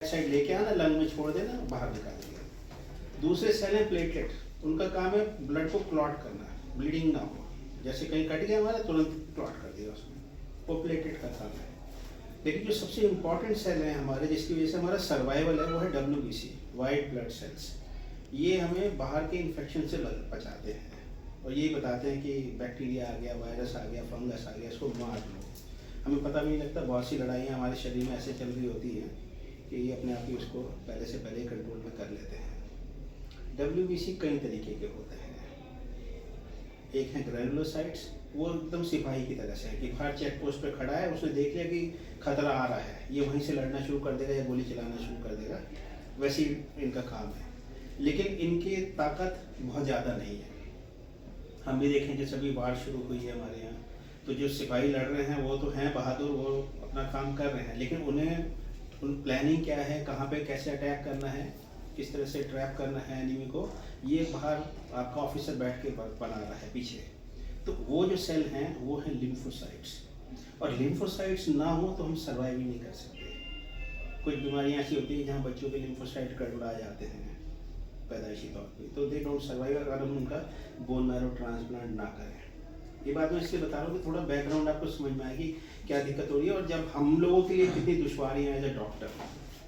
Side लेके आना, lung में छोड़ देना, बाहर निकाल देंगे। दूसरे सेल है प्लेटलेट, उनका काम है ब्लड को क्लॉट करना, ब्लीडिंग ना हो। जैसे कहीं कट गया हमारा, तुरंत क्लॉट कर दिया उसमें, वो प्लेटलेट का काम है। लेकिन जो सबसे इम्पॉर्टेंट सेल है हमारे, जिसकी वजह से हमारा सर्वाइवल है, वो है WBC, वाइट ब्लड सेल्स। ये हमें बाहर के इन्फेक्शन से बचाते हैं और यही बताते हैं कि बैक्टीरिया आ गया, वायरस आ गया, फंगस आ गया, इसको मार लो। हमें पता भी नहीं लगता, बहुत सी लड़ाइयाँ हमारे शरीर में ऐसे चल रही होती हैं कि ये अपने आप ही उसको पहले से पहले कंट्रोल में कर लेते हैं। WBC कई तरीके के होते हैं। एक है ग्रैनुलोसाइट्स, वो एकदम सिपाही की तरह से है कि हर चेक पोस्ट पर खड़ा है, उसने देख लिया कि खतरा आ रहा है, ये वहीं से लड़ना शुरू कर देगा या गोली चलाना शुरू कर देगा, वैसे ही इनका काम है। लेकिन इनकी ताकत बहुत ज़्यादा नहीं है। हम भी देखें जैसे अभी वार शुरू हुई है हमारे यहाँ, तो जो सिपाही लड़ रहे हैं वो तो हैं बहादुर, वो अपना काम कर रहे हैं, लेकिन उन प्लानिंग क्या है, कहाँ पे कैसे अटैक करना है, किस तरह से ट्रैप करना है एनिमी को, ये बाहर आपका ऑफिसर बैठ के बना रहा है पीछे। तो वो जो सेल हैं वो है लिम्फोसाइट्स, और लिम्फोसाइट्स ना हो तो हम सर्वाइव ही नहीं कर सकते। कुछ बीमारियाँ ऐसी होती हैं जहाँ बच्चों के लिम्फोसाइट गड़बड़ा जाते हैं पैदाइशी तौर पे, तो दे डोंट सर्वाइव अगर हम उनका बोन मैरो ट्रांसप्लांट ना करें। ये बात मैं इसलिए बता रहा हूँ कि थोड़ा बैकग्राउंड आपको समझ में आएगी क्या दिक्कत हो रही है, और जब हम लोगों के लिए कितनी दुश्वारियाँ हैं एज अ डॉक्टर।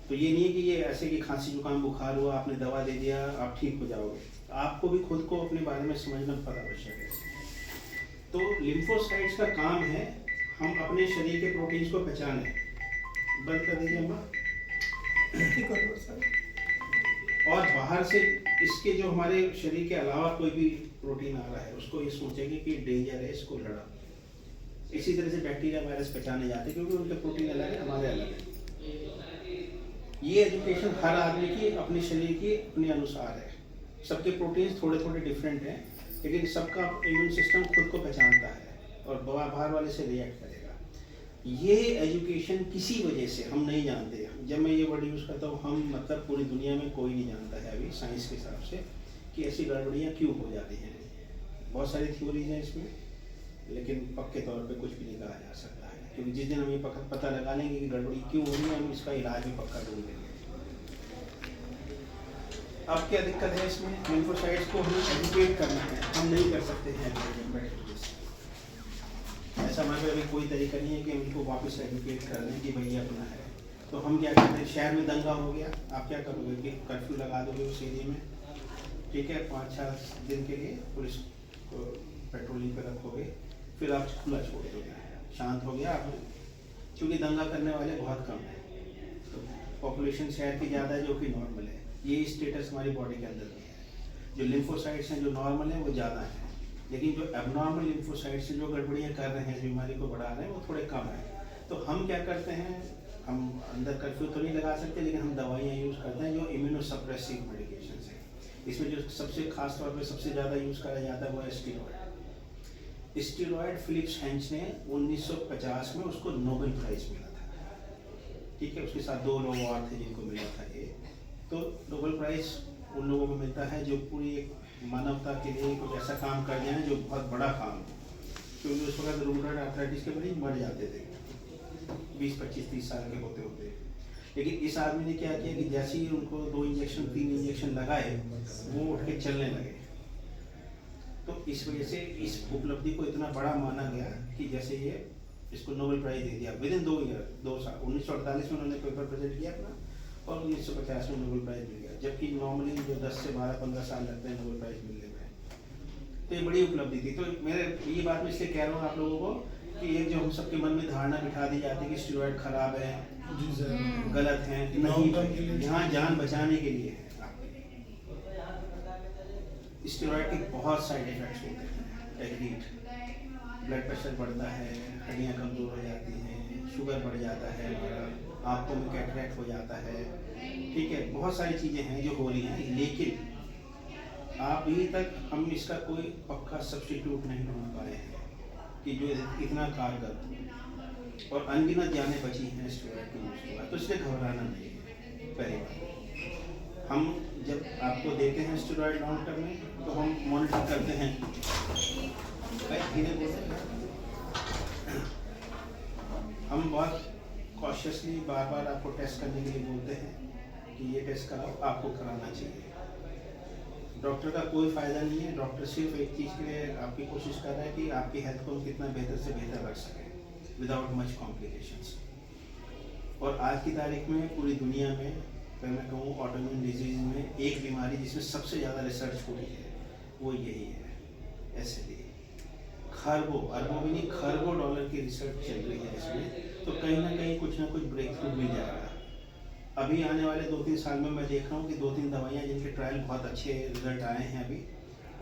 तो ये नहीं है कि ये ऐसे कि खांसी जुकाम बुखार हुआ, आपने दवा दे दिया, आप ठीक हो जाओगे। आपको भी खुद को अपने बारे में समझना बहुत आवश्यक है। तो लिम्फोसाइट्स का काम है हम अपने शरीर के प्रोटीन्स को पहचानें। बंद कर दीजिए अम्मा। और बाहर से इसके जो हमारे शरीर के अलावा कोई भी प्रोटीन आ रहा है, उसको ये सोचेंगे कि डेंजर है, इसको लड़ा। इसी तरह से बैक्टीरिया वायरस पहचाने जाते हैं, क्योंकि उनके प्रोटीन अलग है, हमारे अलग है। ये एजुकेशन हर आदमी की अपने शरीर की अपने अनुसार है। सबके प्रोटीन्स थोड़े थोड़े डिफरेंट हैं, लेकिन सबका इम्यून सिस्टम खुद को पहचानता है और बाहर वाले से रिएक्ट करेगा। ये एजुकेशन किसी वजह से हम नहीं जानते। जब मैं ये वर्ड यूज़ करता हूँ हम, मतलब पूरी दुनिया में कोई नहीं जानता है अभी साइंस के हिसाब से कि ऐसी गड़बड़ियाँ क्यों हो जाती हैं। बहुत सारी थ्योरीज हैं इसमें, लेकिन पक्के तौर पे कुछ भी नहीं कहा जा सकता है, क्योंकि जिस दिन हम ये पता लगा लेंगे कि गड़बड़ी क्यों हो रही है, हम इसका इलाज भी पक्का ढूंढ लेंगे। अब क्या दिक्कत है इसमें, लिम्फोसाइट्स को हमें एजुकेट करना है, हम नहीं कर सकते हैं ऐसा। हमारे पे अभी कोई तरीका नहीं है कि हम इनको वापस एजुकेट कर दें कि भैया अपना है। तो हम क्या करते हैं, शहर में दंगा हो गया, आप क्या करोगे कि कर्फ्यू लगा दोगे उस एरिया में, ठीक है, 5-6 दिन के लिए पुलिस को पेट्रोलिंग पे रखोगे, फिर आप खुला छोड़ दोगे, शांत हो गया आप। क्योंकि दंगा करने वाले बहुत कम हैं, तो पॉपुलेशन शहर की ज़्यादा है जो कि नॉर्मल है। ये स्टेटस हमारी बॉडी के अंदर में है। जो लिम्फोसाइट्स हैं जो नॉर्मल है वो ज़्यादा है, लेकिन जो एबनॉर्मल लिम्फोसाइट्स से जो गड़बड़ियाँ कर रहे हैं, बीमारी को बढ़ा रहे हैं, वो थोड़े कम है। तो हम क्या करते हैं, हम अंदर कर्फ्यू तो नहीं लगा सकते, लेकिन हम दवाइयाँ यूज़ करते हैं जो इम्यूनोसप्रेसिव मेडिकेशन है। इसमें जो सबसे खास तौर पे सबसे ज़्यादा यूज़ करा जाता है वो है स्टीरॉयड। स्टीरॉयड फिलिप्स हेंच ने 1950 में उसको नोबेल प्राइज़ मिला था, ठीक है। उसके साथ 2 लोग और थे जिनको मिला था ये। तो नोबेल प्राइज़ उन लोगों को मिलता है जो पूरी एक मानवता के लिए कुछ ऐसा काम कर जाए जो बहुत बड़ा काम हो, क्योंकि उस वक्त रूमेटॉइड आर्थराइटिस के मरीज मर जाते थे 20, 25, 30 साल के होते होते। लेकिन इस आदमी ने क्या किया कि जैसे ही उनको 2 इंजेक्शन 3 इंजेक्शन लगाए, वो उठ के चलने लगे। तो इस वजह से इस उपलब्धि को इतना बड़ा माना गया कि जैसे ये इसको नोबेल प्राइज़ दे दिया विदिन 2 ईयर, 2 साल। 1948 में उन्होंने पेपर प्रेजेंट किया अपना, और 1950 में नोबेल प्राइज़ मिल गया, जबकि नॉर्मली जो 10 से 12-15 साल लगते हैं नोबेल प्राइज़ मिलने में। तो ये बड़ी उपलब्धि थी। तो मेरे ये बात मैं इसलिए कह रहा हूँ आप लोगों को कि एक जो हम सबके मन में धारणा बिठा दी जाती है कि स्टेरॉइड खराब है, गलत है, नहीं, यहाँ जान बचाने के लिए है। स्टेरॉइड के बहुत साइड इफेक्ट्स होते हैं। हीट, ब्लड प्रेशर बढ़ता है, हड्डियाँ कमज़ोर हो जाती हैं, शुगर बढ़ जाता है, आँखों में कैटरैक्ट हो जाता है, ठीक है, बहुत सारी चीज़ें हैं जो हो रही हैं। लेकिन अभी तक हम इसका कोई पक्का सब्स्टिट्यूट नहीं ढूंढ पाए हैं कि जो इतना कारगर हो, और अनगिनत जानें बची हैं स्टेरॉइड के यूज़ के बाद। तो इसलिए घबराना नहीं है। पहली बात, हम जब आपको देते हैं स्टेरॉइड लॉन्ग टर्म में, तो हम मॉनिटर करते हैं, धीरे बोलते हैं, हम बहुत कॉशियसली बार बार आपको टेस्ट करने के लिए बोलते हैं कि ये टेस्ट कराओ, आपको कराना चाहिए। डॉक्टर का कोई फ़ायदा नहीं है, डॉक्टर सिर्फ एक चीज़ के लिए आपकी कोशिश कर रहा है कि आपकी हेल्थ को हम कितना बेहतर से बेहतर रख सकें विदाउट मच कॉम्प्लिकेशंस। और आज की तारीख में पूरी दुनिया में अगर मैं कहूँ ऑटोइम्यून डिजीज़ में एक बीमारी जिसमें सबसे ज़्यादा रिसर्च हुई है वो यही है, एसिडी। खरबों अरबों भी नहीं, खरबों डॉलर की रिसर्च चल रही है इसमें, तो कहीं ना कहीं कुछ ना कुछ ब्रेक थ्रू मिल जाएगा। अभी आने वाले 2-3 साल में मैं देख रहा हूँ कि 2-3 दवाइयाँ जिनके ट्रायल बहुत अच्छे रिजल्ट आए हैं अभी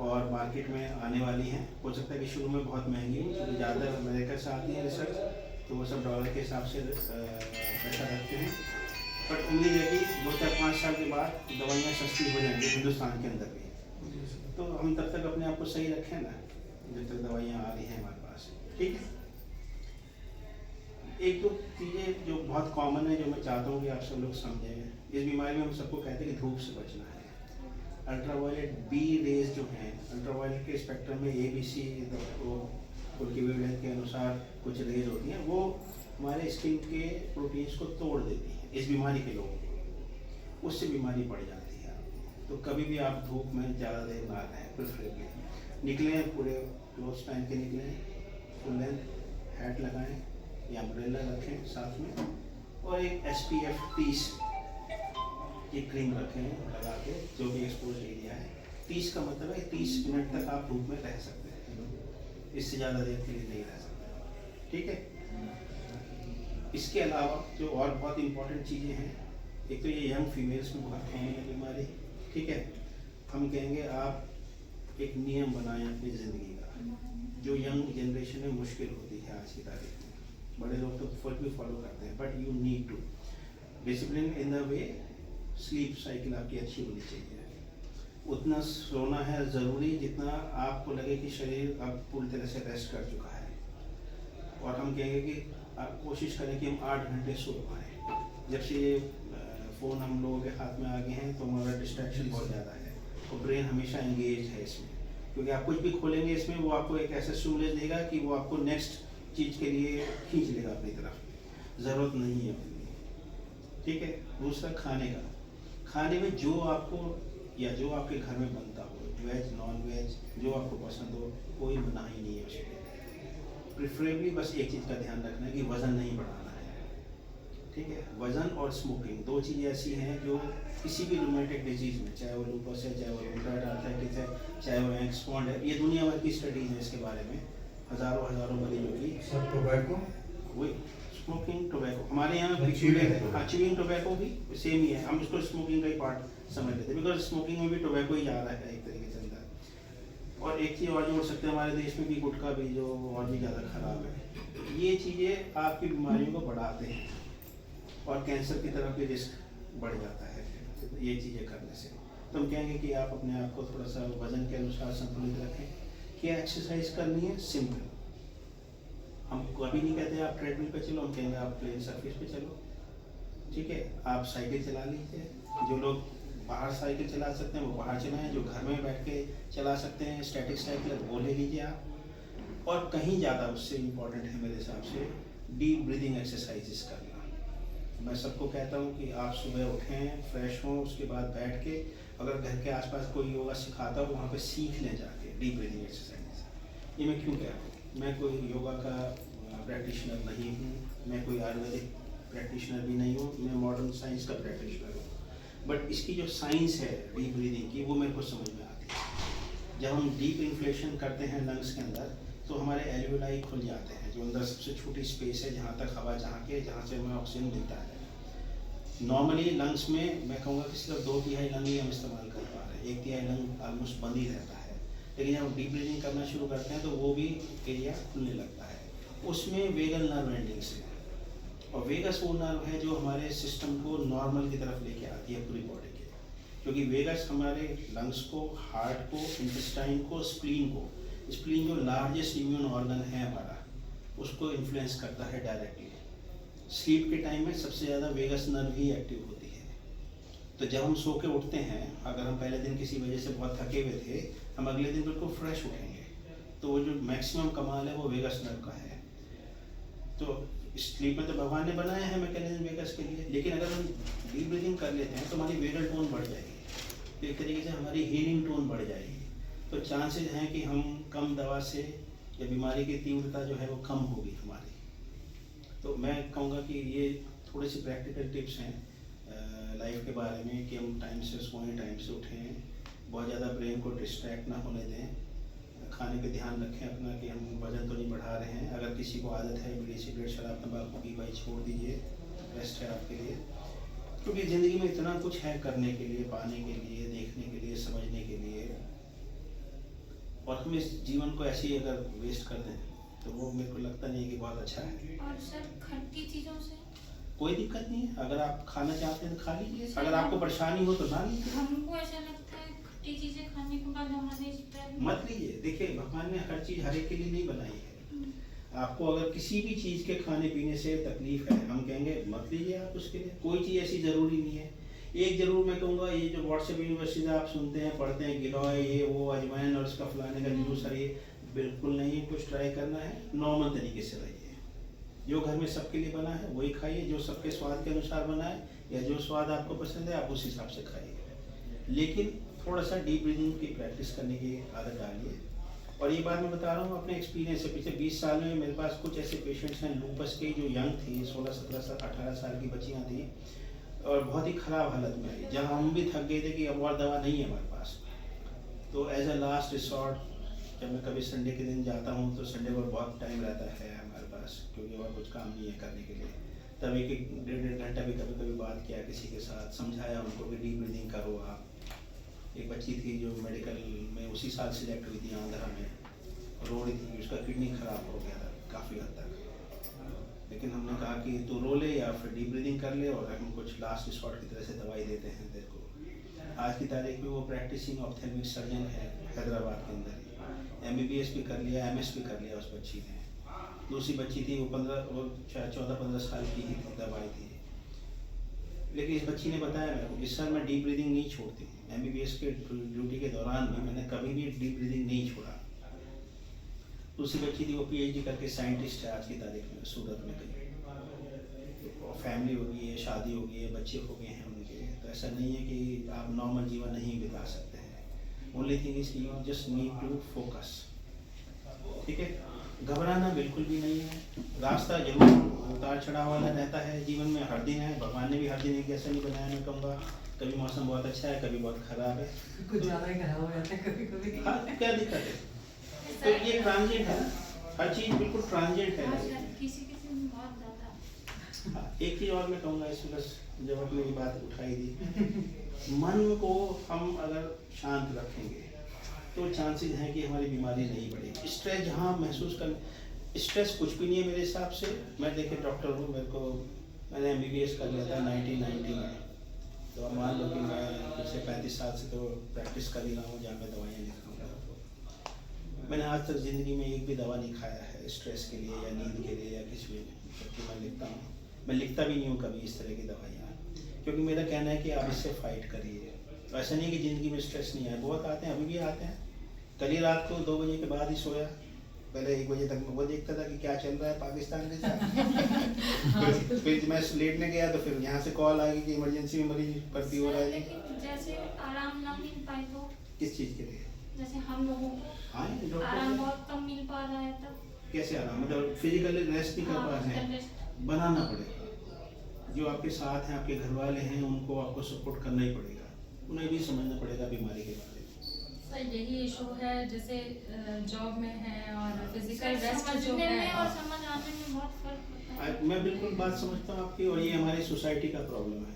और मार्केट में आने वाली हैं। हो सकता है कि शुरू में बहुत महंगी हो, क्योंकि ज़्यादा अमेरिका से आती है रिसर्च, तो वो सब डॉलर के हिसाब से पैसा रखते हैं। बट उम्मीद है कि 2-4-5 साल के बाद दवाइयाँ सस्ती हो जाएंगी हिंदुस्तान के अंदर भी। तो हम तब तक अपने आप को सही रखें ना, जब तक दवाइयाँ आ रही हैं हमारे पास, ठीक है। एक दो चीज़ें जो बहुत कॉमन है, जो मैं चाहता हूँ कि आप सब लोग समझें। इस बीमारी में हम सबको कहते हैं कि धूप से बचना है। अल्ट्रावायलेट बी रेज जो हैं, अल्ट्रावायलेट के स्पेक्ट्रम में ABC उनकी वेवलेंथ के अनुसार कुछ रेज होती हैं, वो हमारे स्किन के प्रोटीन्स को तोड़ देती हैं। इस बीमारी के लोगों को उससे बीमारी बढ़ जाती है। तो कभी भी आप धूप में ज़्यादा देर ना रहें, प्रेफरेबली निकलें, पूरे क्लोथ्स पहन के निकलें, फुल लेंथ हैट लगाएं या अम्ब्रेला रखें साथ में, और एक SPF 30 की क्रीम रखें लगा के, जो भी एक्सपोज एरिया है। 30 का मतलब है 30 मिनट तक आप धूप में रह सकते हैं, इससे ज़्यादा देर के लिए नहीं रह सकते, ठीक है। इसके अलावा जो और बहुत इंपॉर्टेंट चीज़ें हैं, एक तो ये यंग फीमेल्स में बहुत कॉमन है बीमारी, ठीक है। हम कहेंगे आप एक नियम बनाएं अपनी ज़िंदगी का, जो यंग जनरेशन में मुश्किल होती है आज की तारीख में। बड़े लोग तो फुल भी फॉलो करते हैं, but you need to discipline in the way. Sleep cycle आपकी अच्छी होनी चाहिए। उतना सोना है ज़रूरी जितना आपको लगे कि शरीर अब पूरी तरह से रेस्ट कर चुका है। और हम कहेंगे कि आप कोशिश करें कि हम 8 घंटे सो पाएँ। जब से ये फ़ोन हम लोगों के हाथ में आ गए हैं तो हमारा डिस्ट्रैक्शन बहुत ज़्यादा है, तो ब्रेन हमेशा एंगेज है इसमें, क्योंकि आप कुछ भी खोलेंगे इसमें वो आपको एक ऐसा स्टिमुलस देगा कि वो आपको नेक्स्ट चीज़ के लिए खींच लेगा अपनी तरफ, ज़रूरत नहीं है अपनी, ठीक है। दूसरा खाने में जो आपको या जो आपके घर में बनता हो, वेज नॉन वेज जो आपको पसंद हो, कोई मनाही नहीं है उसमें। प्रेफरेबली बस एक चीज़ का ध्यान रखना है कि वज़न नहीं बढ़ाना है, ठीक है। वज़न और स्मोकिंग 2 चीज़ें ऐसी हैं जो किसी भी रूमेटिक डिजीज़ में, चाहे वो लूपस है, चाहे वो रूमेटॉइड आर्थराइटिस है, चाहे वो एक्सपॉन्ड है, ये दुनिया भर की स्टडीज़ हैं इसके बारे में, हज़ारों मरीजों की। सब टोबैको वही स्मोकिंग टोबैको हमारे यहाँ च्यूइंग टोबैको भी सेम ही है, हम इसको स्मोकिंग का ही पार्ट समझ लेते हैं, बिकॉज स्मोकिंग में भी टोबैको ही जा रहा है एक तरीके से अंदर। और एक चीज़ और जोड़ सकते हैं, हमारे देश में भी गुटखा भी जो और भी ज़्यादा ख़राब है। ये चीज़ें आपकी बीमारियों को बढ़ाते हैं और कैंसर की तरफ भी रिस्क बढ़ जाता है ये चीज़ें करने से। तो हम कहेंगे कि आप अपने आप को थोड़ा सा वज़न के अनुसार संतुलित रखें। क्या एक्सरसाइज करनी है? सिंपल। हम कभी नहीं कहते आप ट्रेडमिल पे चलो, हम कहेंगे आप प्लेन सरफेस पे चलो, ठीक है। आप साइकिल चला लीजिए, जो लोग बाहर साइकिल चला सकते हैं वो बाहर चलाएं, जो घर में बैठ के चला सकते हैं स्टैटिक साइकिल वो ले लीजिए आप। और कहीं ज़्यादा उससे इम्पोर्टेंट है मेरे हिसाब से डीप ब्रीदिंग एक्सरसाइजेस करना। मैं सबको कहता हूँ कि आप सुबह उठें, फ्रेश हों, उसके बाद बैठ के अगर घर के आसपास कोई योगा सिखाता हो वहाँ पे सीख लें जाके डीप ब्रीदिंग एक्सरसाइज। ये मैं क्यों कह रहा हूँ, मैं कोई योगा का प्रैक्टिशनर नहीं हूँ, मैं कोई आयुर्वेदिक प्रैक्टिशनर भी नहीं हूँ, मैं मॉडर्न साइंस का प्रैक्टिशनर हूँ, बट इसकी जो साइंस है डीप ब्रीदिंग की वो मेरे को समझ में आती है। जब हम डीप इन्फ्लेशन करते हैं लंग्स के अंदर तो हमारे एल्वियोलाई खुल जाते हैं, जो अंदर सबसे छोटी स्पेस है जहाँ तक हवा जहाँ से हमें ऑक्सीजन मिलता है। नॉर्मली लंग्स में मैं कहूँगा कि सिर्फ 2/3 लंग ही हम इस्तेमाल कर पा रहे हैं, 1/3 लंग ऑलमोस्ट बंद ही रहता है। लेकिन जब हम डीप ब्रीदिंग करना शुरू करते हैं तो वो भी एरिया खुलने लगता है, उसमें वेगल नर्व एंडिंग से। और वेगस वो नर्व है जो हमारे सिस्टम को नॉर्मल की तरफ लेके आती है पूरी बॉडी के, क्योंकि वेगस हमारे लंग्स को, हार्ट को, इंटेस्टाइन को, स्प्लीन जो लार्जेस्ट इम्यून ऑर्गन है हमारा, उसको इन्फ्लुएंस करता है डायरेक्टली। स्लीप के टाइम में सबसे ज़्यादा वेगस नर्व ही एक्टिव होती है। तो जब हम सो के उठते हैं, अगर हम पहले दिन किसी वजह से बहुत थके हुए थे, हम अगले दिन बिल्कुल फ्रेश उठेंगे, तो वो जो मैक्सिमम कमाल है वो वेगस नर्व का है। तो स्लीप में तो भगवान ने बनाया है मैकेनिज्म वेगस के लिए, लेकिन अगर हम डीप ब्रीदिंग कर लेते हैं तो हमारी वेगल टोन बढ़ जाएगी, तो एक तरीके से हमारी हीलिंग टोन बढ़ जाएगी। तो चांसेस हैं कि हम कम दवा से या बीमारी की तीव्रता जो है वो कम होगी हमारी। तो मैं कहूँगा कि ये थोड़े से प्रैक्टिकल टिप्स हैं लाइफ के बारे में, कि हम टाइम से सोएं, टाइम से उठें, बहुत ज़्यादा ब्रेन को डिस्ट्रैक्ट ना होने दें, खाने पे ध्यान रखें अपना कि हम वजन तो नहीं बढ़ा रहे हैं। अगर किसी को आदत है बीड़ी सिगरेट शराब तंबाकू की, भाई छोड़ दीजिए, बेस्ट है आपके लिए। क्योंकि ज़िंदगी में इतना कुछ है करने के लिए, पाने के लिए, देखने के लिए, समझने के लिए, और हम इस जीवन को ऐसे ही अगर वेस्ट कर दें तो वो मेरे को लगता नहीं है कि बहुत अच्छा है। और सर खट्टी चीज़ों से कोई दिक्कत नहीं है, अगर आप खाना चाहते हैं तो खा लीजिए, अगर आपको परेशानी हो तो ना लीजिए। हमको ऐसा लगता है खट्टी चीज़ें खाने के बाद हमारे मत लीजिए। देखिए भगवान ने हर चीज़ हर एक के लिए नहीं बनाई है। आपको अगर किसी भी चीज़ के खाने पीने से तकलीफ है, हम कहेंगे मत लीजिए आप उसके लिए, कोई चीज़ ऐसी ज़रूरी नहीं है। एक ज़रूर मैं कहूँगा, ये जो व्हाट्सएप यूनिवर्सिटी आप सुनते हैं, पढ़ते हैं, गिलोय ये वो अजवाइन और उसका फलाने का जूस है, ये बिल्कुल नहीं। कुछ ट्राई करना है नॉर्मल तरीके से रहिए, जो घर में सबके लिए बना है वही खाइए, जो सबके स्वाद के अनुसार बना है या जो स्वाद आपको पसंद है आप उस हिसाब से खाइए। लेकिन थोड़ा सा डीप ब्रीदिंग की प्रैक्टिस करने की आदत डालिए। और ये बात मैं बता रहा हूँ अपने एक्सपीरियंस से, पिछले 20 साल में मेरे पास कुछ ऐसे पेशेंट्स हैं लूपस के जो यंग थी, 16, 17 साल, 18 साल की बच्चियाँ थी और बहुत ही ख़राब हालत में आई, जहाँ हम भी थक गए थे कि अब और दवा नहीं है हमारे पास। तो एज अ लास्ट रिसॉर्ट जब मैं कभी संडे के दिन जाता हूँ, तो संडे को बहुत टाइम रहता है हमारे पास क्योंकि और कुछ काम नहीं है करने के लिए, तब एक 1-1.5 घंटा भी कभी कभी बात किया किसी के साथ, समझाया उनको कि डीप ब्रीदिंग करो आप। एक बच्ची थी जो मेडिकल में उसी साल सिलेक्ट हुई थी आंध्रा में, रो रही थी, उसका किडनी ख़राब हो गया था काफ़ी हद तक, लेकिन हमने कहा कि तू रो ले या फिर डीप ब्रीदिंग कर ले और हम कुछ लास्ट रिसॉर्ट की तरह से दवाई देते हैं तेरे को। आज की तारीख में वो प्रैक्टिसिंग ऑप्थेल्मिक सर्जन है हैदराबाद के अंदर ही, MBBS भी कर लिया, MS भी कर लिया उस बच्ची ने। दूसरी बच्ची थी वो 14-15 साल की ही थी, दवाई थी, लेकिन इस बच्ची ने बताया मेरे को कि सर मैं डीप ब्रीदिंग नहीं छोड़ती, MBBS के ड्यूटी के दौरान भी मैंने कभी भी डीप ब्रीदिंग नहीं छोड़ा। दूसरी बच्ची थी वो PhD करके साइंटिस्ट है आज की तारीख में सूरत में कहीं, फैमिली हो गई है, शादी हो गई है, बच्चे हो गए हैं उनके। तो ऐसा नहीं है कि आप नॉर्मल जीवन नहीं बिता सकते हैं। Only thing is you just need to focus, ठीक है। घबराना बिल्कुल भी नहीं है, रास्ता जरूर उतार चढ़ाव वाला रहता है जीवन में, हर दिन है, भगवान ने भी हर दिन एक जैसा नहीं बनाया। मैं कहूँगा कभी मौसम बहुत अच्छा है, कभी बहुत खराब है, कुछ ज़्यादा ही खराब हो जाता है कभी कभी। हाँ क्या दिक्कत है, तो ये ट्रांजिएंट है ना, हर चीज़ बिल्कुल ट्रांजिएंट है। किसी किसी में बहुत ज़्यादा। हाँ, एक चीज़ और मैं कहूँगा इसमें, बस जब अपनी ये बात उठाई थी, मन को हम अगर शांत रखेंगे तो चांसेस हैं कि हमारी बीमारी नहीं बढ़ेगी। स्ट्रेस जहाँ महसूस कर, स्ट्रेस कुछ भी नहीं है मेरे हिसाब से। मैं देखिए डॉक्टर हूँ, मैंने MBBS कर लिया था 1990 में, तो अब मान लो कि मैं पिछले 35 साल से तो प्रैक्टिस कर ही रहा हूँ जहाँ मैं दवाइयाँ लिख रहा हूँ। मैंने आज तक ज़िंदगी में एक भी दवा नहीं खाया है स्ट्रेस के लिए या नींद के लिए या किसी भी, जबकि मैं लिखता हूँ, मैं लिखता भी नहीं हूँ कभी इस तरह की दवाइयाँ, क्योंकि मेरा कहना है कि आप इससे फाइट करिए। तो ऐसा नहीं कि ज़िंदगी में स्ट्रेस नहीं आए, बहुत आते हैं, अभी भी आते हैं। कल ही रात को 2 बजे के बाद ही सोया, पहले 1 बजे तक वो देखता था कि क्या चल रहा है पाकिस्तान के साथ। फिर मैं लेटने गया तो फिर यहाँ से कॉल आ गई कि इमरजेंसी में मरीज भर्ती हो रहा है। लेकिन जैसे आराम ना मिल पाए तो किस चीज़ के लिए? जैसे हम लोगों को हाँ आराम बहुत कम मिल पा रहा है, तब कैसे आराम, मतलब फिजिकली रेस्ट नहीं कर पा रहे हैं, बनाना पड़ेगा। जो आपके साथ हैं, आपके घर वाले हैं, उनको आपको सपोर्ट करना ही पड़ेगा, उन्हें भी समझना पड़ेगा बीमारी के बारे में। सर यही इशू है, जैसे जॉब में है और फिजिकल रेस्ट जो समझने है में और समझ आने में बहुत फर्क होता है। मैं बिल्कुल बात समझता हूँ आपकी, और ये हमारी सोसाइटी का प्रॉब्लम है।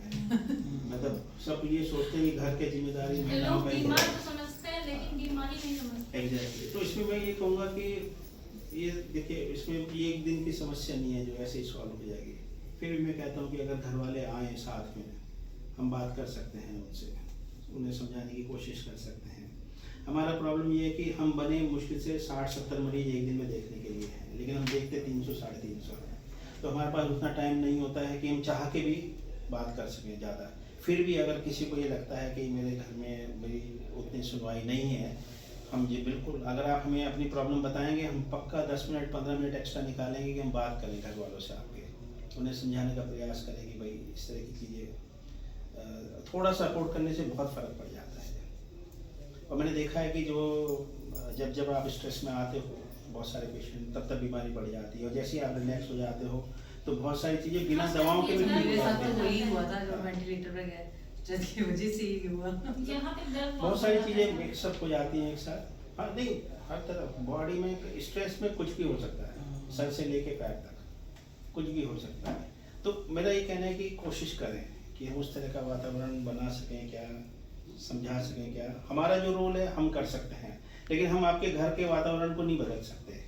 मतलब सब ये सोचते हैं कि घर के जिम्मेदारी महिलाओं लोग का ही बीमार है। तो समझते हैं लेकिन बीमारी नहीं समझते। एग्जैक्टली। तो इसमें मैं ये कहूँगा कि ये देखिए, इसमें ये एक दिन की समस्या नहीं है जो ऐसे ही सॉल्व हो जाएगी। फिर भी मैं कहता हूँ कि अगर घर वाले आएँ साथ में, हम बात कर सकते हैं उनसे, उन्हें समझाने की कोशिश कर सकते हैं। हमारा प्रॉब्लम ये है कि हम बने मुश्किल से 60-70 मरीज एक दिन में देखने के लिए हैं, लेकिन हम देखते 300-350 हैं। तो हमारे पास उतना टाइम नहीं होता है कि हम चाह के भी बात कर सकें ज़्यादा। फिर भी अगर किसी को ये लगता है कि मेरे घर में मेरी उतनी सुनवाई नहीं है, हम जी बिल्कुल, अगर आप हमें अपनी प्रॉब्लम बताएंगे, हम पक्का 10 मिनट 15 मिनट एक्स्ट्रा निकालेंगे कि हम बात करें घर वालों से आपके। उन्हें समझाने का प्रयास करें कि भाई इस तरह की चीज़ें थोड़ा सपोर्ट करने से बहुत फ़र्क पड़ जाता है। और मैंने देखा है कि जो जब आप स्ट्रेस में आते हो बहुत सारे पेशेंट तब बीमारी बढ़ जाती है, और जैसे ही आप रिलैक्स हो जाते हो तो बहुत सारी चीज़ें बिना दवाओं के भी ठीक हो मेरे साथ जाती तो वही हैं। हुआ था जब वेंटिलेटर पे गए, जिसकी वजह से ही हुआ। यहाँ पे दर्द बहुत सारी होता चीज़ें है। मिक्सअप हो जाती हैं एक साथ। हाँ नहीं, हर तरफ बॉडी में स्ट्रेस में कुछ भी हो सकता है, सर से लेके पैर तक कुछ भी हो सकता है। तो मेरा ये कहना है कि कोशिश करें कि हम उस तरह का वातावरण बना सकें, क्या समझा सकें, क्या हमारा जो रोल है हम कर सकते हैं, लेकिन हम आपके घर के वातावरण को नहीं बदल सकते।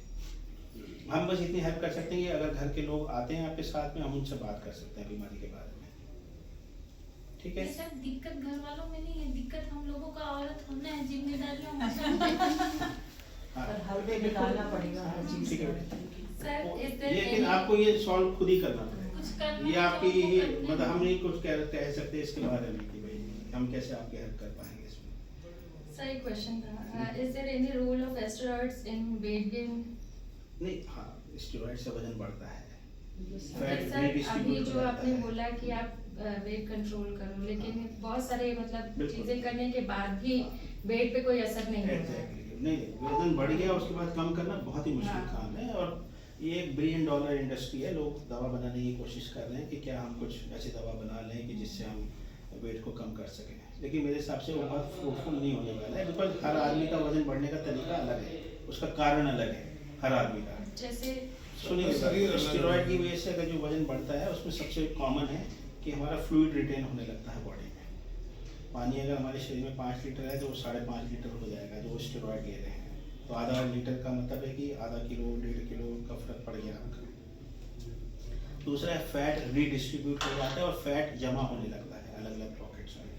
हम बस इतनी हेल्प कर सकते हैं कि अगर घर के लोग आते हैं आपके साथ में, हम उनसे बात कर सकते हैं बीमारी के बारे में, ठीक है? ये सब दिक्कत घर वालों में नहीं है, दिक्कत हम लोगों का, औरत हमने है, जिम्मेदारियां हमने। हाँ, पर हल भी निकालना पड़ेगा हर चीज ठीक है। का। सर इस लेकिन आपको ये सॉल्व खुद ही करना पड़ेगा। कुछ करना ये है, आपकी तो ये करना है। मतलब हम नहीं कुछ कह सकते इसके बारे में कि भाई हम कैसे आपकी हेल्प कर पाएंगे इसमें। सर एक क्वेश्चन था, is there any role of asteroids in weight gain? नहीं, हाँ स्टेरॉइड से वजन बढ़ता है, सर फैट अभी redistribute हो जो जाता आपने है। बोला कि आप वेट कंट्रोल करो, लेकिन बहुत सारे मतलब बिल्कुल। चीजें करने के बाद भी वेट पे कोई असर नहीं होता। Exactly. नहीं, वजन बढ़ गया उसके बाद कम करना बहुत ही मुश्किल हाँ। काम है, और ये एक $1 बिलियन इंडस्ट्री है। लोग दवा बनाने की कोशिश कर रहे हैं कि क्या हम कुछ ऐसी दवा बना लें कि जिससे हम वेट को कम कर सकें, लेकिन मेरे हिसाब से वो बहुत फ्रूटफुल नहीं होने वाला है, बिकॉज हर आदमी का वजन बढ़ने का तरीका अलग है, उसका कारण अलग है हर आदमी का। जैसे सुनिए, स्टेरॉइड की वजह से अगर जो वजन बढ़ता है उसमें सबसे कॉमन है कि हमारा फ्लूइड रिटेन होने लगता है बॉडी में। पानी अगर हमारे शरीर में 5 लीटर है तो वो 5.5 लीटर हो जाएगा जो स्टेरॉइड ले रहे हैं। तो आधा लीटर का मतलब है कि आधा किलो 1.5 किलो का फर्क पड़ गया आपका। दूसरा है फैट रीडिस्ट्रीब्यूट हो जाता है और फैट जमा होने लगता है अलग अलग पॉकेट्स में।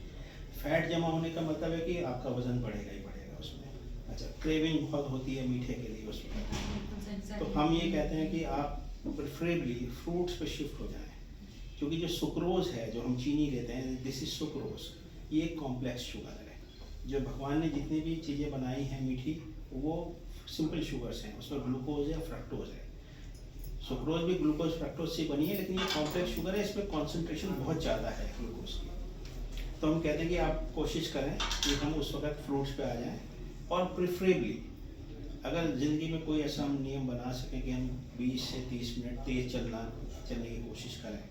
फैट जमा होने का मतलब है कि आपका वजन बढ़ेगा ही बढ़ेगा उसमें। अच्छा, क्रेविंग बहुत होती है मीठे के लिए उसमें, तो हम ये कहते हैं कि आप प्रेफरेबली फ्रूट्स पे शिफ्ट हो जाएं, क्योंकि जो सुक्रोज है, जो हम चीनी लेते हैं, दिस इज सुक्रोज, ये एक कॉम्प्लेक्स शुगर है। जो भगवान ने जितनी भी चीज़ें बनाई हैं मीठी, वो सिंपल शुगर्स हैं, उसमें ग्लूकोज या फ्रक्टोज है। सुक्रोज भी ग्लूकोज फ्रक्टोज से बनी है, लेकिन ये कॉम्प्लेक्स शुगर है, इसमें कॉन्सेंट्रेशन बहुत ज़्यादा है ग्लूकोज की। तो हम कहते हैं कि आप कोशिश करें कि हम उस वक्त फ्रूट्स पे आ जाएं, और प्रेफरेबली अगर ज़िंदगी में कोई ऐसा हम नियम बना सकें कि हम 20 से 30 मिनट तेज़ चलने की कोशिश करें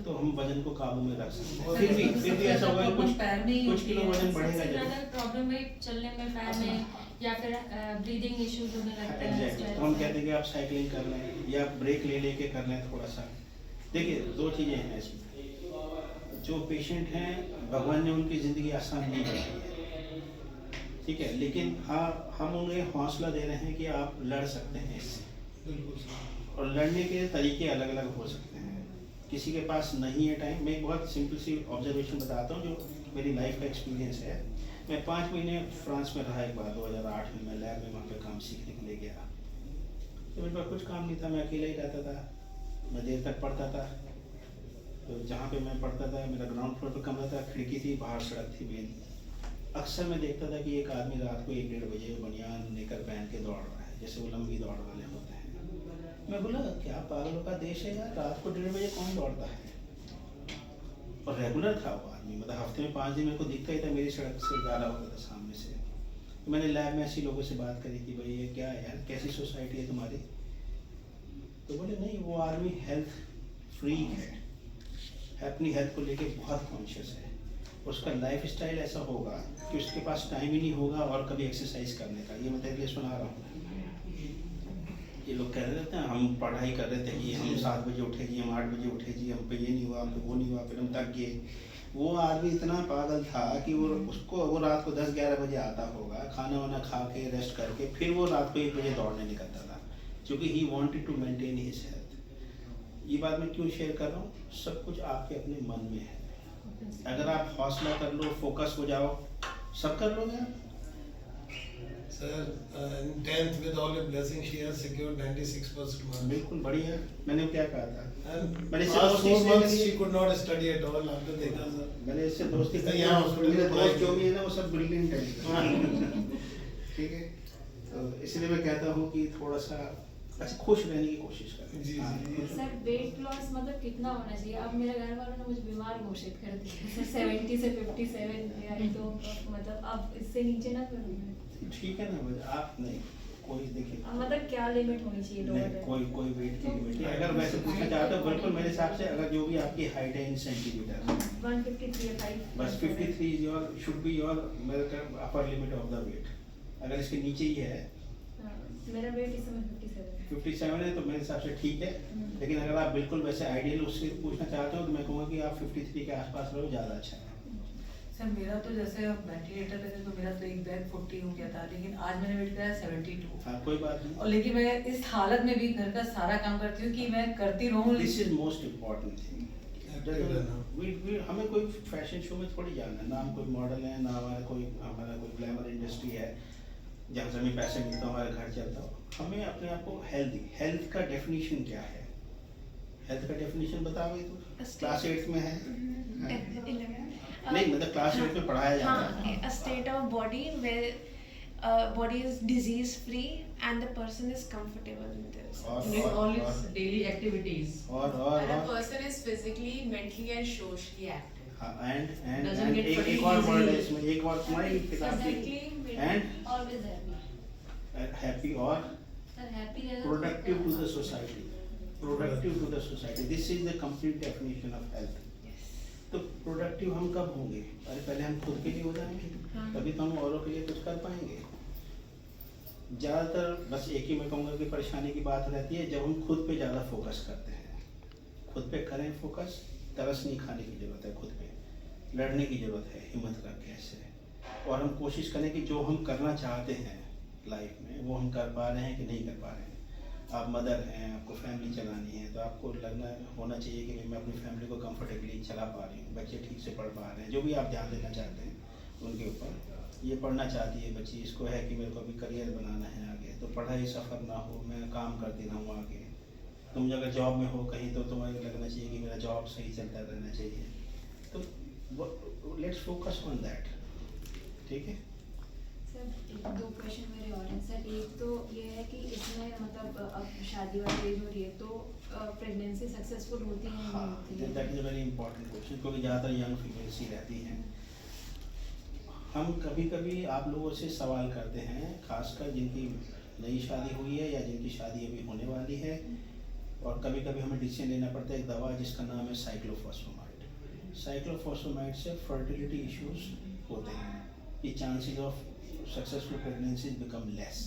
तो हम वजन को काबू में रख सकते हैं। फिर भी ऐसा होगा कि कुछ किलो वजन बढ़ेगा सबसे जरूर। ज़्यादा प्रॉब्लम है चलने में, पैर में, या फिर ब्रीदिंग इश्यूज होने लगते हैं। एग्जैक्टली, तो हम कहते हैं कि आप साइकिलिंग कर लें या ब्रेक ले लेके कर लें थोड़ा सा। देखिए, 2 चीज़ें हैं इसमें। जो पेशेंट हैं, भगवान ने उनकी ज़िंदगी आसान नहीं बनाई है, ठीक है, लेकिन हाँ हम उन्हें हौसला दे रहे हैं कि आप लड़ सकते हैं इससे, और लड़ने के तरीके अलग अलग हो सकते हैं। किसी के पास नहीं है टाइम। मैं एक बहुत सिंपल सी ऑब्जर्वेशन बताता हूँ जो मेरी लाइफ का एक्सपीरियंस है। मैं 5 महीने फ्रांस में रहा एक बार 2008 में। मैं लैब में वहाँ पे काम सीखने के लिए गया, तो मेरे पास कुछ काम नहीं था, मैं अकेला ही रहता था, मैं देर तक पढ़ता था। तो जहाँ पे मैं पढ़ता था मेरा ग्राउंड फ्लोर पर कमरा था, खिड़की थी, बाहर सड़क थी मेन। अक्सर मैं देखता था कि एक आदमी रात को 1-1.5 बजे बनियान लेकर पहन के दौड़ रहा है, जैसे वो लंबी दौड़ वाले होते हैं। मैं बोला क्या पागलों का देश है यार, रात को 1:30 बजे कौन दौड़ता है। और रेगुलर था वो आदमी, मतलब हफ्ते में 5 दिन मेरे को दिखता ही था, मेरी सड़क से जा रहा होता था सामने से। तो मैंने लैब में ऐसे लोगों से बात करी कि भाई ये क्या है यार, कैसी सोसाइटी है तुम्हारी। तो बोले नहीं, वो आदमी हेल्थ फ्रीक है, अपनी हेल्थ को लेके बहुत कॉन्शियस है। उसका लाइफ स्टाइल ऐसा होगा कि उसके पास टाइम ही नहीं होगा और कभी एक्सरसाइज करने का। ये मैं तेरे लिए सुना रहा हूँ। ये लोग कह रहे थे हम पढ़ाई कर रहे थे कि हम 7 बजे उठे जी, हम 8 बजे उठे जी, हम पे ये नहीं हुआ, हम पे वो नहीं हुआ, फिर हम थक गए। वो आदमी इतना पागल था कि वो रात को 10-11 बजे आता होगा, खाना वाना खा के रेस्ट करके फिर वो रात को 1 बजे दौड़ने निकलता था, क्योंकि he wanted to maintain his health. ये बात मैं क्यों शेयर कर रहा हूँ, सब कुछ आपके अपने मन में है। अगर आप हौसला कर लो, फोकस हो जाओ, सब कर लोगे आप। Sir, in 10th with all your blessings, she has secured 96% marks. बिल्कुल बढ़िया। मैंने क्या कहा था, And मैंने इससे last दोस्ती 4 इसलिए months करी- she could not study at all after देखा sir. मैंने इससे दोस्ती इसलिए करी, यहाँ hospital मेरे में दोस्त पढ़ाई जो की। भी है ना वो सब ब्रिलियंट है। ठीक है, तो इसलिए मैं कहता हूँ कि थोड़ा सा अच्छा खुश रहने की कोशिश करें। जी, हाँ। जी। सर वेट लॉस मतलब कितना होना चाहिए? अब मेरे घर वालों ने मुझे बीमार घोषित कर दिया सर, 70 से 57 या तो मतलब अब इससे नीचे ना करूँ मैं। ठीक है ना, आप नहीं कोई देखिए अब मतलब क्या लिमिट होनी चाहिए नहीं, लोगों कोई वेट की लिमिट नहीं। अगर वैसे पूछना चाहते हो बिल्कुल मेरे हिसाब से, अगर जो भी आपकी हाइट है इन सेंटीमीटर 153 या 5 बस 53 is your should be your upper limit of the weight. अगर इसके नीचे ही है मेरा वेट इस समय 57 57 है तो मेरे हिसाब से ठीक है। लेकिन अगर आप बिल्कुल वैसे आइडियल उससे पूछना चाहते हो तो मैं कहूँगा कि आप 53 के आसपास रहो, ज़्यादा अच्छा है। सर मेरा तो जैसे अब वेंटिलेटर पे थे तो मेरा तो एक बैग 40 हो गया था, लेकिन आज मैंने वेट कराया 72। हाँ कोई बात नहीं। और लेकिन मैं इस हालत में भी घर का सारा काम करती हूँ कि मैं करती रहूँ। This is most important thing. Active रहना। हमें कोई फैशन शो में थोड़ी जाना है, ना हम कोई मॉडल है, ना हमारा कोई ग्लैमर इंडस्ट्री है जहाँ से हमें पैसे मिलता हो, हमारा घर चलता हो। हमें अपने आप को हेल्थ का डेफिनेशन क्या है? हेल्थ का डेफिनेशन बताओगे तो क्लास 8 में है। नहीं मतलब क्लास 8 में पढ़ाया जाता है। a state of body where body is disease free and the person is comfortable in this. With all its daily activities. और And a person is physically, mentally and socially active. And Doesn't get एक fatigue और word है easily. इसमें, एक और तुम्हारी किताब Physically, की mentally, and always happy. Happy और सर हैप्पी है productive to the society. Productive to the society, this is the complete definition of health. तो प्रोडक्टिव हम कब होंगे? अरे पहले हम खुद के लिए हो जाएंगे, तभी तो हम औरों के लिए कुछ कर पाएंगे। ज़्यादातर बस एक ही मैं कहूँगा कि परेशानी की बात रहती है जब हम खुद पे ज़्यादा फोकस करते हैं। खुद पे करें फोकस, तरस नहीं खाने की ज़रूरत है, खुद पे लड़ने की ज़रूरत है हिम्मत करके ऐसे। और हम कोशिश करें कि जो हम करना चाहते हैं लाइफ में वो हम कर पा रहे हैं कि नहीं कर पा रहे हैं। आप मदर हैं, आपको फैमिली चलानी है, तो आपको होना चाहिए कि मैं अपनी फैमिली को कंफर्टेबली चला पा रही हूँ, बच्चे ठीक से पढ़ पा रहे हैं, जो भी आप ध्यान देना चाहते हैं उनके ऊपर। ये पढ़ना चाहती है बच्ची, इसको है कि मेरे को अभी करियर बनाना है आगे, तो पढ़ाई सफ़र ना हो, मैं काम करती रहूँ आगे। तुम अगर जॉब में हो कहीं तो तुम्हें लगना चाहिए कि मेरा जॉब सही चलता रहना चाहिए। तो लेट्स फोकस ऑन दैट, ठीक है। सर 2 क्वेश्चन मेरे और हैं सर। एक तो ये है कि इसमें मतलब अब शादी वाली एज हो रही है तो प्रेगनेंसी सक्सेसफुल होती है या हाँ, नहीं होती है? That is a very important question, क्योंकि ज़्यादातर यंग फीमेल्स ही रहती हैं। हम कभी कभी आप लोगों से सवाल करते हैं, खासकर जिनकी नई शादी हुई है या जिनकी शादी अभी होने वाली है, और कभी कभी हमें डिसीजन लेना पड़ता है एक दवा जिसका नाम है साइक्लोफॉस्फेमाइड। साइक्लोफॉस्फेमाइड से फर्टिलिटी इश्यूज होते हैं, ये chances of successful pregnancies become less.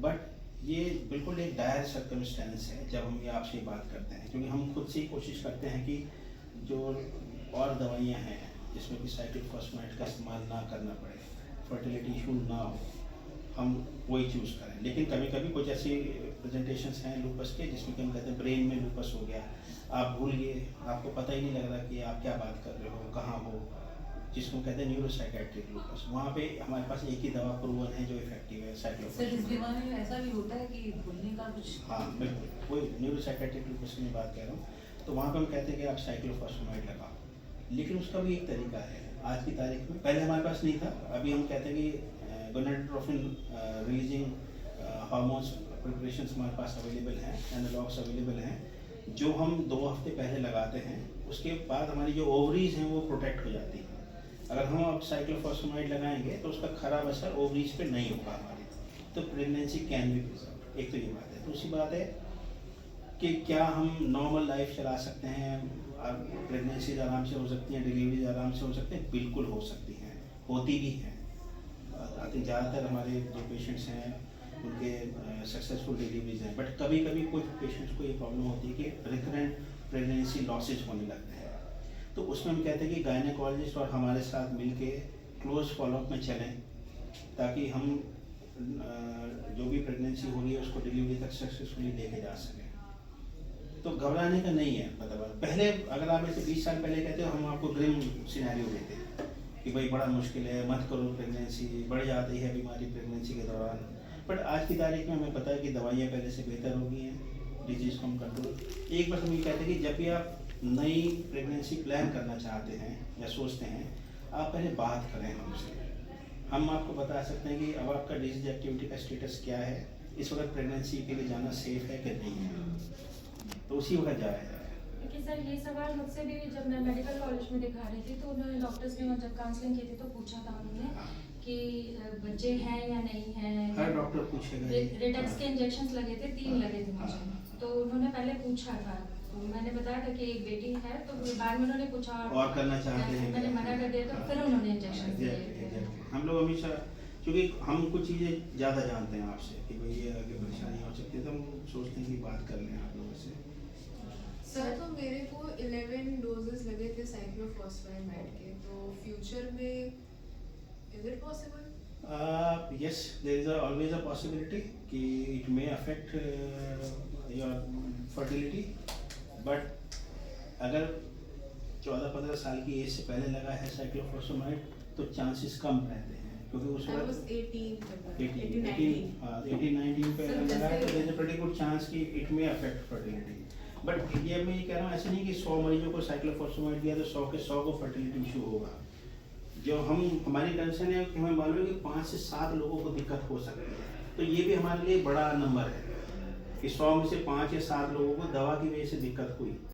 But ये बिल्कुल एक डायर सर्कमस्टेंस है जब हम ये आपसे बात करते हैं, क्योंकि हम खुद से ही कोशिश करते हैं कि जो और दवाइयाँ हैं जिसमें कि साइक्लोफॉस्फेमाइड का इस्तेमाल ना करना पड़े, फर्टिलिटी इशू ना हो, हम वही चूज़ करें। लेकिन कभी कभी कुछ ऐसी प्रेजेंटेशंस हैं लूपस के जिसमें कि हम कहते हैं ब्रेन में लूपस हो गया, आप भूल गए, आपको पता ही नहीं लग रहा कि आप क्या बात कर रहे हो, कहाँ हो, जिसको कहते हैं न्यूरोसाइकेट्रिक लूपस। वहाँ पे हमारे पास एक ही दवा प्रूवन है जो इफेक्टिव है, सर इस साइक्लोफॉस्फेमाइड। बीमारी में ऐसा भी होता है कि भूलने का कुछ? हाँ बिल्कुल, वही न्यूरोसाइकेट्रिक लूपस की मैं बात कर रहा हूँ। तो वहाँ पे हम कहते हैं कि आप साइक्लोफॉस्फेमाइड लगाओ, लेकिन उसका भी एक तरीका है। आज की तारीख में, पहले हमारे पास नहीं था, अभी हम कहते हैं कि गोनाडोट्रोपिन रिलीजिंग हार्मोन्स प्रिपरेशंस हमारे पास अवेलेबल हैं, एनालॉग्स अवेलेबल हैं, जो हम 2 हफ्ते पहले लगाते हैं। उसके बाद हमारी जो ओवरीज हैं वो प्रोटेक्ट हो जाती हैं। अगर हम अब साइक्लोफॉस्फेमाइड लगाएंगे तो उसका खराब असर ओवरीज पे नहीं होगा हमारी, तो प्रेगनेंसी कैन बी प्रिजर्व्ड। एक तो ये बात है। दूसरी बात है कि क्या हम नॉर्मल लाइफ चला सकते हैं, प्रेगनेंसीज आराम से हो सकती हैं, डिलीवरीज आराम से हो सकते हैं? बिल्कुल हो सकती हैं, होती भी हैं। आई थिंक ज़्यादातर हमारे जो पेशेंट्स हैं उनके सक्सेसफुल डिलीवरीज हैं, बट कभी कभी कुछ पेशेंट्स को ये प्रॉब्लम होती है कि रिकरेंट प्रेगनेंसी लॉसेज होने लगते हैं। तो उसमें हम कहते हैं कि गायनेकोलॉजिस्ट और हमारे साथ मिलके क्लोज फॉलोअप में चलें, ताकि हम जो भी प्रेगनेंसी हो रही है उसको डिलीवरी तक सक्सेसफुली लेके जा सकें। तो घबराने का नहीं है। मतलब पहले अगर आप ऐसे 20 साल पहले कहते हो, हम आपको ग्रिम सिनेरियो देते कि भाई बड़ा मुश्किल है, मत करो, प्रेगनेंसी बढ़ जाती है बीमारी प्रेगनेंसी के दौरान। बट आज की तारीख में हमें पता है कि दवाइयाँ पहले से बेहतर हो गई हैं, डिजीज़ को हम कंट्रोल। एक बात हम ये कहते हैं कि जब भी आप नई प्रेगनेंसी प्लान करना चाहते हैं या सोचते हैं, आप पहले बात करें हमसे। हम आपको बता सकते हैं कि अब आपका डिजीज एक्टिविटी का स्टेटस क्या है, इस वक्त प्रेगनेंसी के लिए जाना सेफ है कि नहीं है, तो उसी वक्त जाया जाए। देखिए सर, ये सवाल मुझसे भी जब मैं मेडिकल कॉलेज में दिखा रही थी तो उन्होंने डॉक्टर्स ने जब काउंसलिंग की थी तो पूछा था उन्होंने हाँ। कि बच्चे हैं या नहीं हैं। हर डॉक्टर पूछेगा ये। रिटेक्स के इंजेक्शंस लगे थे, 3 लगे थे मुझे, हाँ। तो उन्होंने पहले पूछा था, तो मैंने बताया था कि एक बेटी है, तो बाद में उन्होंने पूछा और करना चाहते हैं मैंने क्या? मना कर दिया, तो फिर उन्होंने इंजेक्शन दिए Exactly, थे। exactly. हम लोग हमेशा, क्योंकि हम कुछ चीज़ें ज़्यादा जानते हैं आपसे कि भाई ये आगे परेशानी हो सकती है, तो हम सोचते हैं कि बात कर लें आप लोगों से। सर तो मेरे को 11 डोजेस लगे थे साइक्लोफॉस्फेनामाइड के, तो फ्यूचर में is it possible? Yes, there is always a possibility कि it may affect your fertility, but अगर 14-15 साल की एज से पहले लगा है साइक्लोफॉस्फेनामाइड तो चांसेस कम रहते हैं, क्योंकि उस I was वक्त 18 18-19 पे अगर लगा है तो there is a pretty good chance कि it may affect fertility. But ये मैं ये कह रहा हूँ, ऐसे नहीं कि 100 मरीजों को साइक्लोफॉस्फेनामाइड दिया तो 100 के 100 को फर्टिलिटी इशू होगा। जो हमारी कंसर्न है कि हमें मालूम है कि 5 से 7 लोगों को दिक्कत हो सकती है, तो ये भी हमारे लिए बड़ा नंबर है कि 100 में से 5 या 7 लोगों को दवा की वजह से दिक्कत हुई।